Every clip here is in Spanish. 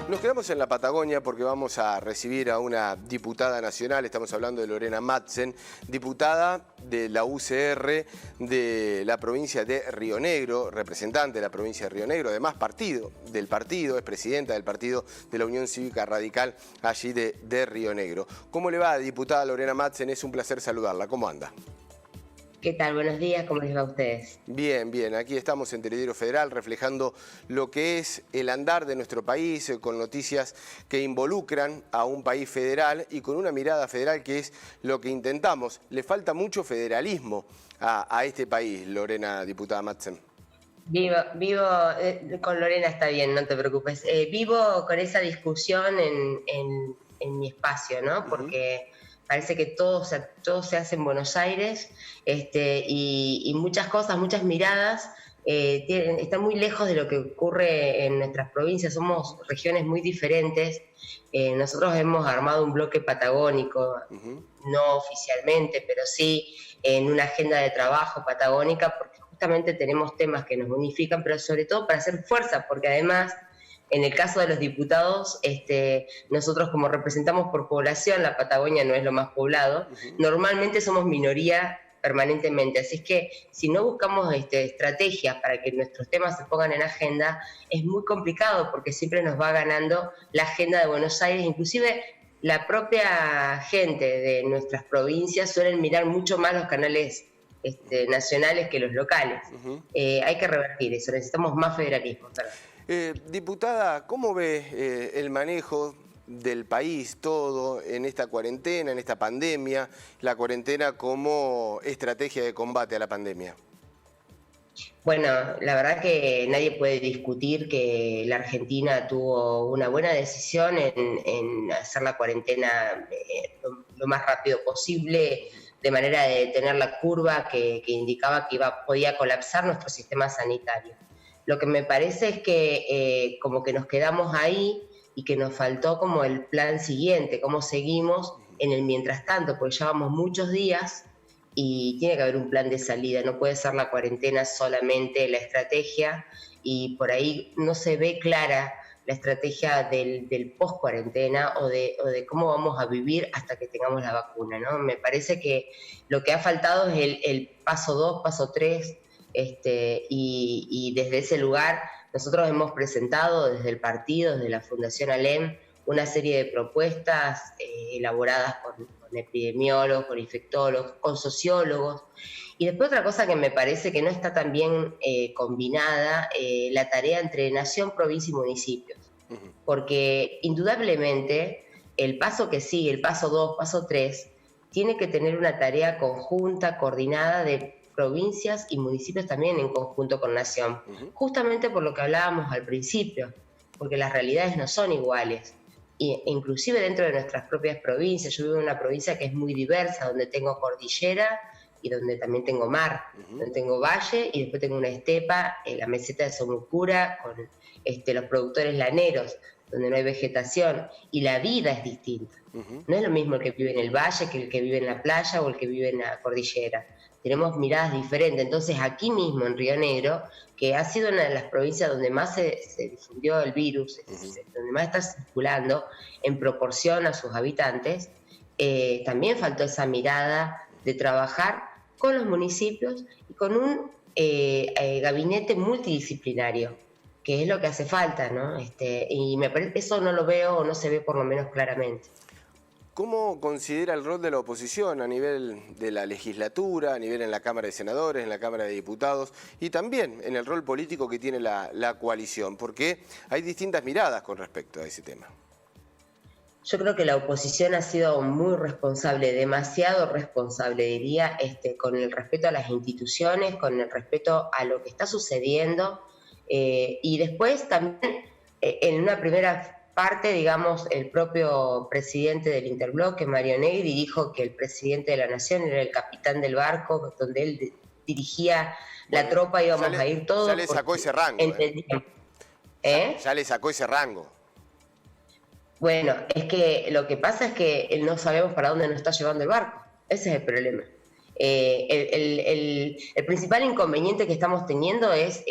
Nos quedamos en la Patagonia porque vamos a recibir a una diputada nacional, estamos hablando de Lorena Madsen, diputada de la UCR de la provincia de Río Negro, representante de la provincia de Río Negro, además del partido, es presidenta del partido de la Unión Cívica Radical allí de Río Negro. ¿Cómo le va, diputada Lorena Madsen? Es un placer saludarla. ¿Cómo anda? ¿Qué tal? Buenos días, ¿cómo les va a ustedes? Bien, bien. Aquí estamos en Telediario Federal reflejando lo que es el andar de nuestro país, con noticias que involucran a un país federal y con una mirada federal que es lo que intentamos. Le falta mucho federalismo a este país, Lorena, diputada Madsen. Con Lorena está bien, no te preocupes. Vivo con esa discusión en mi espacio, ¿no? Porque parece que todo se hace en Buenos Aires, y muchas cosas, muchas miradas están muy lejos de lo que ocurre en nuestras provincias. Somos regiones muy diferentes. Nosotros hemos armado un bloque patagónico, no oficialmente, pero sí en una agenda de trabajo patagónica, porque justamente tenemos temas que nos unifican, pero sobre todo para hacer fuerza, porque además, en el caso de los diputados, nosotros como representamos por población, la Patagonia no es lo más poblado, normalmente somos minoría permanentemente, así es que si no buscamos estrategias para que nuestros temas se pongan en agenda, es muy complicado porque siempre nos va ganando la agenda de Buenos Aires. Inclusive la propia gente de nuestras provincias suelen mirar mucho más los canales nacionales que los locales. Hay que revertir eso, necesitamos más federalismo. Diputada, ¿cómo ve el manejo del país todo en esta cuarentena, en esta pandemia, la cuarentena como estrategia de combate a la pandemia? Bueno, la verdad que nadie puede discutir que la Argentina tuvo una buena decisión en hacer la cuarentena lo más rápido posible, de manera de detener la curva que indicaba que podía colapsar nuestro sistema sanitario. Lo que me parece es que como que nos quedamos ahí y que nos faltó como el plan siguiente, cómo seguimos en el mientras tanto, porque llevamos muchos días y tiene que haber un plan de salida. No puede ser la cuarentena solamente la estrategia, y por ahí no se ve clara la estrategia del post-cuarentena o de cómo vamos a vivir hasta que tengamos la vacuna, ¿no? Me parece que lo que ha faltado es el paso 2, paso 3, y desde ese lugar nosotros hemos presentado desde el partido, desde la Fundación ALEM, una serie de propuestas elaboradas con epidemiólogos, con infectólogos, con sociólogos. Y después otra cosa que me parece que no está tan bien combinada, la tarea entre nación, provincia y municipios. Porque indudablemente el paso que sigue, el paso 2, paso 3, tiene que tener una tarea conjunta, coordinada de provincias y municipios también en conjunto con nación. Justamente por lo que hablábamos al principio, porque las realidades no son iguales. Inclusive dentro de nuestras propias provincias. Yo vivo en una provincia que es muy diversa, donde tengo cordillera y donde también tengo mar, donde tengo valle y después tengo una estepa, la meseta de Somucura, con los productores laneros, donde no hay vegetación, y la vida es distinta. No es lo mismo el que vive en el valle que el que vive en la playa o el que vive en la cordillera. Tenemos miradas diferentes. Entonces aquí mismo en Río Negro, que ha sido una de las provincias donde más se difundió el virus, donde más está circulando en proporción a sus habitantes, también faltó esa mirada de trabajar con los municipios y con un gabinete multidisciplinario, que es lo que hace falta, ¿no? Y me parece, eso no lo veo o no se ve por lo menos claramente. ¿Cómo considera el rol de la oposición a nivel de la legislatura, a nivel en la Cámara de Senadores, en la Cámara de Diputados y también en el rol político que tiene la coalición? Porque hay distintas miradas con respecto a ese tema. Yo creo que la oposición ha sido muy responsable, demasiado responsable, diría, con el respeto a las instituciones, con el respeto a lo que está sucediendo, y después también en una primera parte, digamos, el propio presidente del Interbloque, Mario Negri, dijo que el presidente de la Nación era el capitán del barco, donde él dirigía la tropa, íbamos a ir todos. Ya le sacó ese rango. Ya le sacó ese rango. Bueno, es que lo que pasa es que no sabemos para dónde nos está llevando el barco. Ese es el problema. El principal inconveniente que estamos teniendo es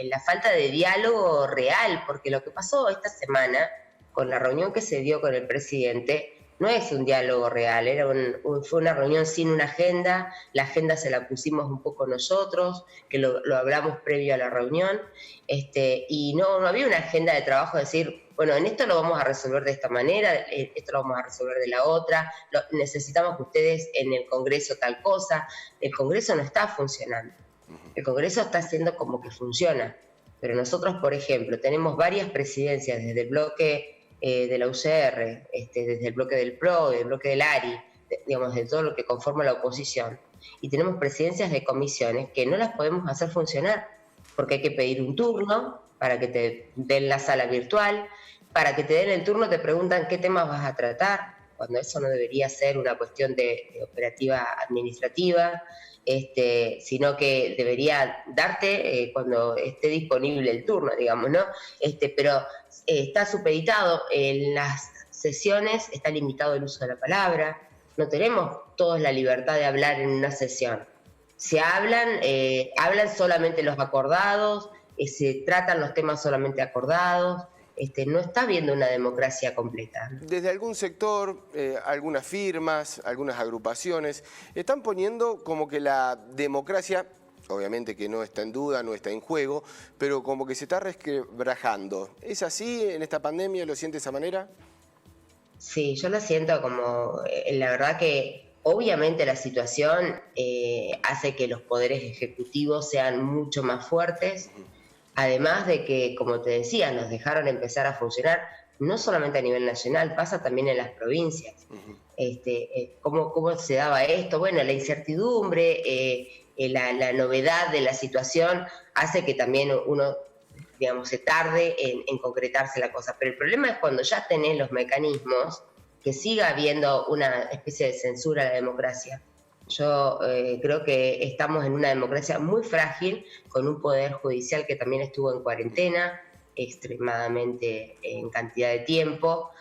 la falta de diálogo real, porque lo que pasó esta semana con la reunión que se dio con el presidente no es un diálogo real, fue una reunión sin una agenda, la agenda se la pusimos un poco nosotros, que lo hablamos previo a la reunión, y no había una agenda de trabajo de decir, bueno, en esto lo vamos a resolver de esta manera, esto lo vamos a resolver de la otra, necesitamos que ustedes en el Congreso tal cosa. El Congreso no está funcionando, el Congreso está haciendo como que funciona, pero nosotros, por ejemplo, tenemos varias presidencias desde el bloque de la UCR, desde el bloque del PRO, del bloque del ARI, digamos, de todo lo que conforma la oposición, y tenemos presidencias de comisiones que no las podemos hacer funcionar, porque hay que pedir un turno para que te den la sala virtual, para que te den el turno te preguntan qué temas vas a tratar, cuando eso no debería ser una cuestión de operativa administrativa, sino que debería darte cuando esté disponible el turno, digamos, ¿no? Pero está supeditado en las sesiones, está limitado el uso de la palabra, no tenemos todos la libertad de hablar en una sesión. Se hablan solamente los acordados, se tratan los temas solamente acordados, no está habiendo una democracia completa. Desde algún sector, algunas firmas, algunas agrupaciones, están poniendo como que la democracia, obviamente que no está en duda, no está en juego, pero como que se está resquebrajando. ¿Es así en esta pandemia? ¿Lo siente de esa manera? Sí, yo lo siento como, la verdad que obviamente la situación hace que los poderes ejecutivos sean mucho más fuertes. Además de que, como te decía, nos dejaron empezar a funcionar, no solamente a nivel nacional, pasa también en las provincias. ¿Cómo se daba esto? Bueno, la incertidumbre, la novedad de la situación hace que también uno, digamos, se tarde en concretarse la cosa. Pero el problema es cuando ya tenés los mecanismos, que siga habiendo una especie de censura a la democracia. Yo creo que estamos en una democracia muy frágil, con un poder judicial que también estuvo en cuarentena, extremadamente en cantidad de tiempo,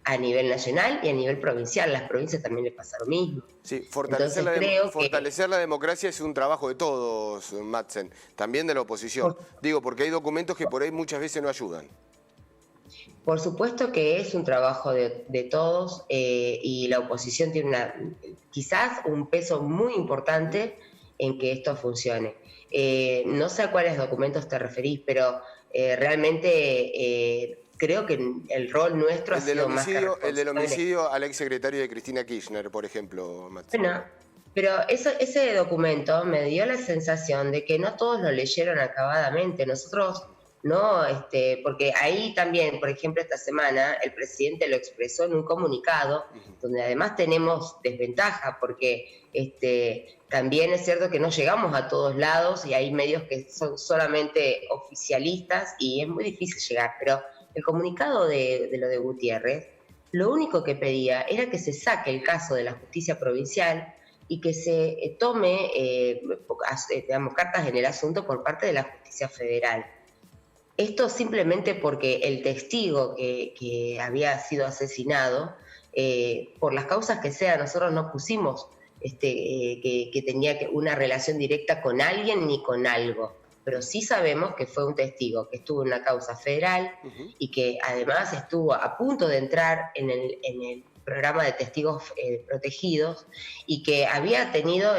a nivel nacional y a nivel provincial. Las provincias también le pasa lo mismo. Sí, fortalecer la democracia es un trabajo de todos, Madsen, también de la oposición. Digo, porque hay documentos que por ahí muchas veces no ayudan. Por supuesto que es un trabajo de todos y la oposición tiene quizás un peso muy importante en que esto funcione. No sé a cuáles documentos te referís, pero realmente creo que el rol nuestro ha sido más que responsable. El del homicidio al exsecretario de Cristina Kirchner, por ejemplo, Madsen. Bueno, pero ese documento me dio la sensación de que no todos lo leyeron acabadamente. Nosotros no, porque ahí también, por ejemplo, esta semana el presidente lo expresó en un comunicado, donde además tenemos desventaja, porque también es cierto que no llegamos a todos lados y hay medios que son solamente oficialistas y es muy difícil llegar, pero el comunicado de lo de Gutiérrez, lo único que pedía era que se saque el caso de la justicia provincial y que se tome, digamos, cartas en el asunto por parte de la justicia federal. Esto simplemente porque el testigo que había sido asesinado, por las causas que sea, nosotros no pusimos que tenía una relación directa con alguien ni con algo, pero sí sabemos que fue un testigo que estuvo en una causa federal y que además estuvo a punto de entrar en el programa de testigos protegidos y que había tenido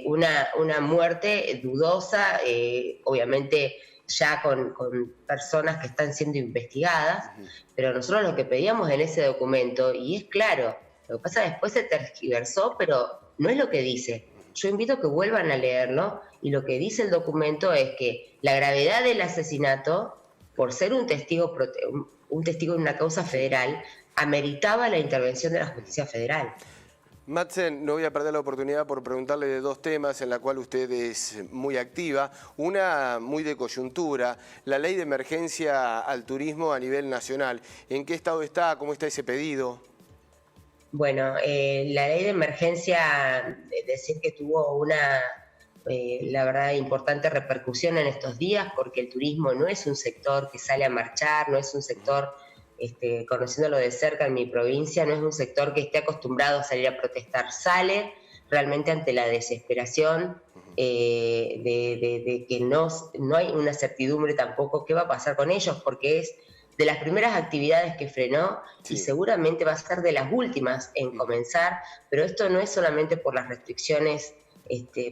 una muerte dudosa, obviamente ya con personas que están siendo investigadas, pero nosotros lo que pedíamos en ese documento, y es claro, lo que pasa después se tergiversó, pero no es lo que dice. Yo invito a que vuelvan a leerlo, y lo que dice el documento es que la gravedad del asesinato, por ser un testigo en una causa federal, ameritaba la intervención de la justicia federal. Madsen, no voy a perder la oportunidad por preguntarle de dos temas en la cual usted es muy activa. Una muy de coyuntura, la ley de emergencia al turismo a nivel nacional. ¿En qué estado está? ¿Cómo está ese pedido? Bueno, la ley de emergencia, decir que tuvo una, la verdad, importante repercusión en estos días, porque el turismo no es un sector que sale a marchar, no es un sector... conociéndolo de cerca en mi provincia, no es un sector que esté acostumbrado a salir a protestar. Sale, realmente ante la desesperación de que no hay una certidumbre tampoco qué va a pasar con ellos, porque es de las primeras actividades que frenó y seguramente va a ser de las últimas en comenzar, pero esto no es solamente por las restricciones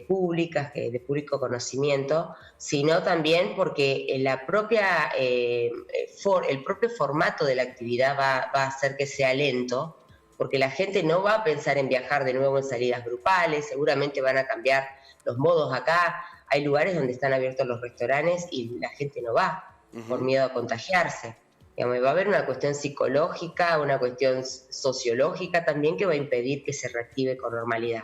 públicas, de público conocimiento, sino también porque el propio formato de la actividad va a hacer que sea lento, porque la gente no va a pensar en viajar de nuevo en salidas grupales, seguramente van a cambiar los modos acá. Hay lugares donde están abiertos los restaurantes y la gente no va por miedo a contagiarse. Digamos, va a haber una cuestión psicológica, una cuestión sociológica también que va a impedir que se reactive con normalidad.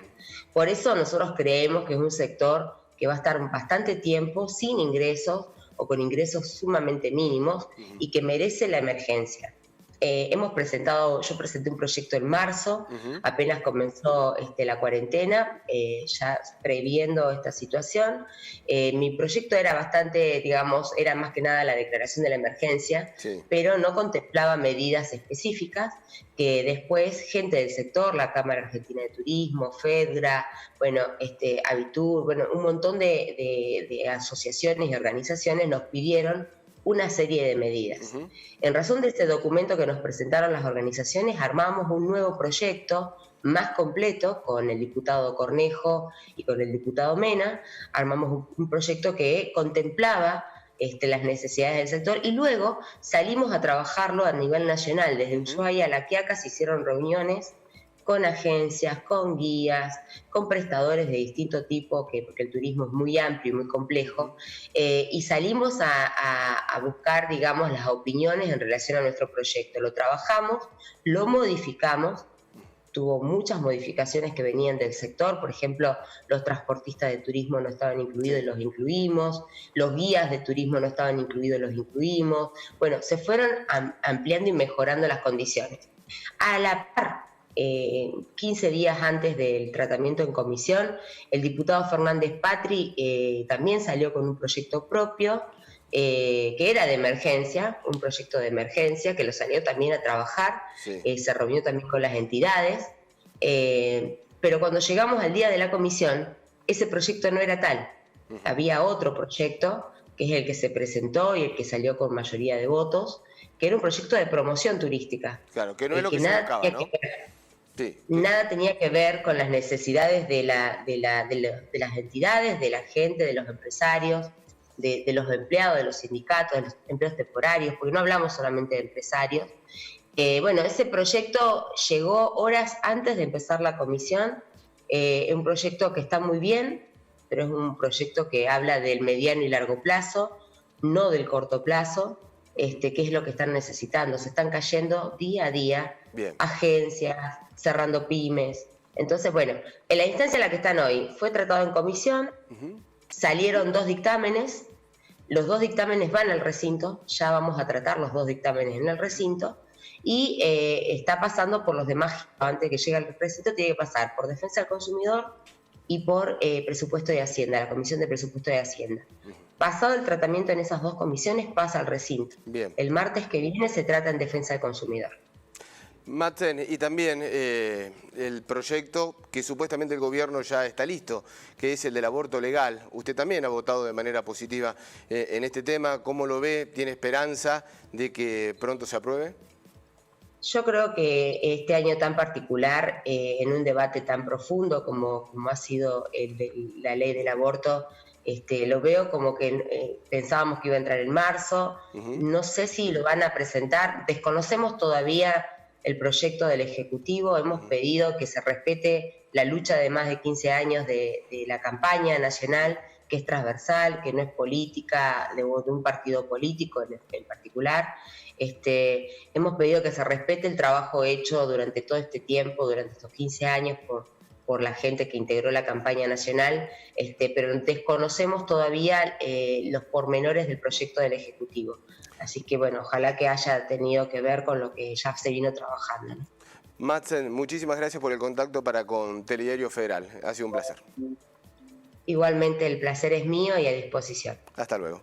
Por eso nosotros creemos que es un sector que va a estar bastante tiempo sin ingresos o con ingresos sumamente mínimos y que merece la emergencia. Yo presenté un proyecto en marzo, apenas comenzó la cuarentena, ya previendo esta situación. Mi proyecto era era más que nada la declaración de la emergencia, pero no contemplaba medidas específicas que después gente del sector, la Cámara Argentina de Turismo, FEDRA, Abitur, un montón de asociaciones y organizaciones nos pidieron una serie de medidas. En razón de este documento que nos presentaron las organizaciones, armamos un nuevo proyecto más completo con el diputado Cornejo y con el diputado Mena. Armamos un proyecto que contemplaba las necesidades del sector y luego salimos a trabajarlo a nivel nacional. Desde Ushuaia a La Quiaca se hicieron reuniones con agencias, con guías, con prestadores de distinto tipo, porque el turismo es muy amplio y muy complejo, y salimos a buscar, digamos, las opiniones en relación a nuestro proyecto. Lo trabajamos, lo modificamos, tuvo muchas modificaciones que venían del sector, por ejemplo, los transportistas de turismo no estaban incluidos y los incluimos, los guías de turismo no estaban incluidos y los incluimos. Bueno, se fueron ampliando y mejorando las condiciones. A la par, 15 días antes del tratamiento en comisión, el diputado Fernández Patri también salió con un proyecto propio que era de emergencia, un proyecto de emergencia que lo salió también a trabajar, se reunió también con las entidades, pero cuando llegamos al día de la comisión, ese proyecto no era tal. Había otro proyecto, que es el que se presentó y el que salió con mayoría de votos, que era un proyecto de promoción turística. Claro, que no es lo que se buscaba, ¿no? Nada tenía que ver con las necesidades de las entidades, de la gente, de los empresarios, de los empleados, de los sindicatos, de los empleos temporarios, porque no hablamos solamente de empresarios. Ese proyecto llegó horas antes de empezar la comisión, es un proyecto que está muy bien, pero es un proyecto que habla del mediano y largo plazo, no del corto plazo, que es lo que están necesitando. Se están cayendo día a día agencias, cerrando pymes. Entonces, en la instancia en la que están hoy, fue tratado en comisión, salieron 2 dictámenes, los 2 dictámenes van al recinto, ya vamos a tratar los 2 dictámenes en el recinto, y está pasando por los demás, antes de que llegue al recinto tiene que pasar por Defensa del Consumidor y por Presupuesto de Hacienda, la Comisión de Presupuesto de Hacienda. Pasado el tratamiento en esas 2 comisiones, pasa al recinto. El martes que viene se trata en Defensa del Consumidor. Madsen, y también el proyecto que supuestamente el gobierno ya está listo, que es el del aborto legal. Usted también ha votado de manera positiva en este tema. ¿Cómo lo ve? ¿Tiene esperanza de que pronto se apruebe? Yo creo que este año tan particular, en un debate tan profundo como ha sido la ley del aborto, lo veo como que pensábamos que iba a entrar en marzo. No sé si lo van a presentar, desconocemos todavía el proyecto del Ejecutivo. Hemos pedido que se respete la lucha de más de 15 años de la campaña nacional, que es transversal, que no es política de un partido político en particular. Hemos pedido que se respete el trabajo hecho durante todo este tiempo, durante estos 15 años por la gente que integró la campaña nacional, pero desconocemos todavía los pormenores del proyecto del Ejecutivo. Así que ojalá que haya tenido que ver con lo que ya se vino trabajando, ¿no? Madsen, muchísimas gracias por el contacto con Telediario Federal. Ha sido un placer. Igualmente el placer es mío y a disposición. Hasta luego.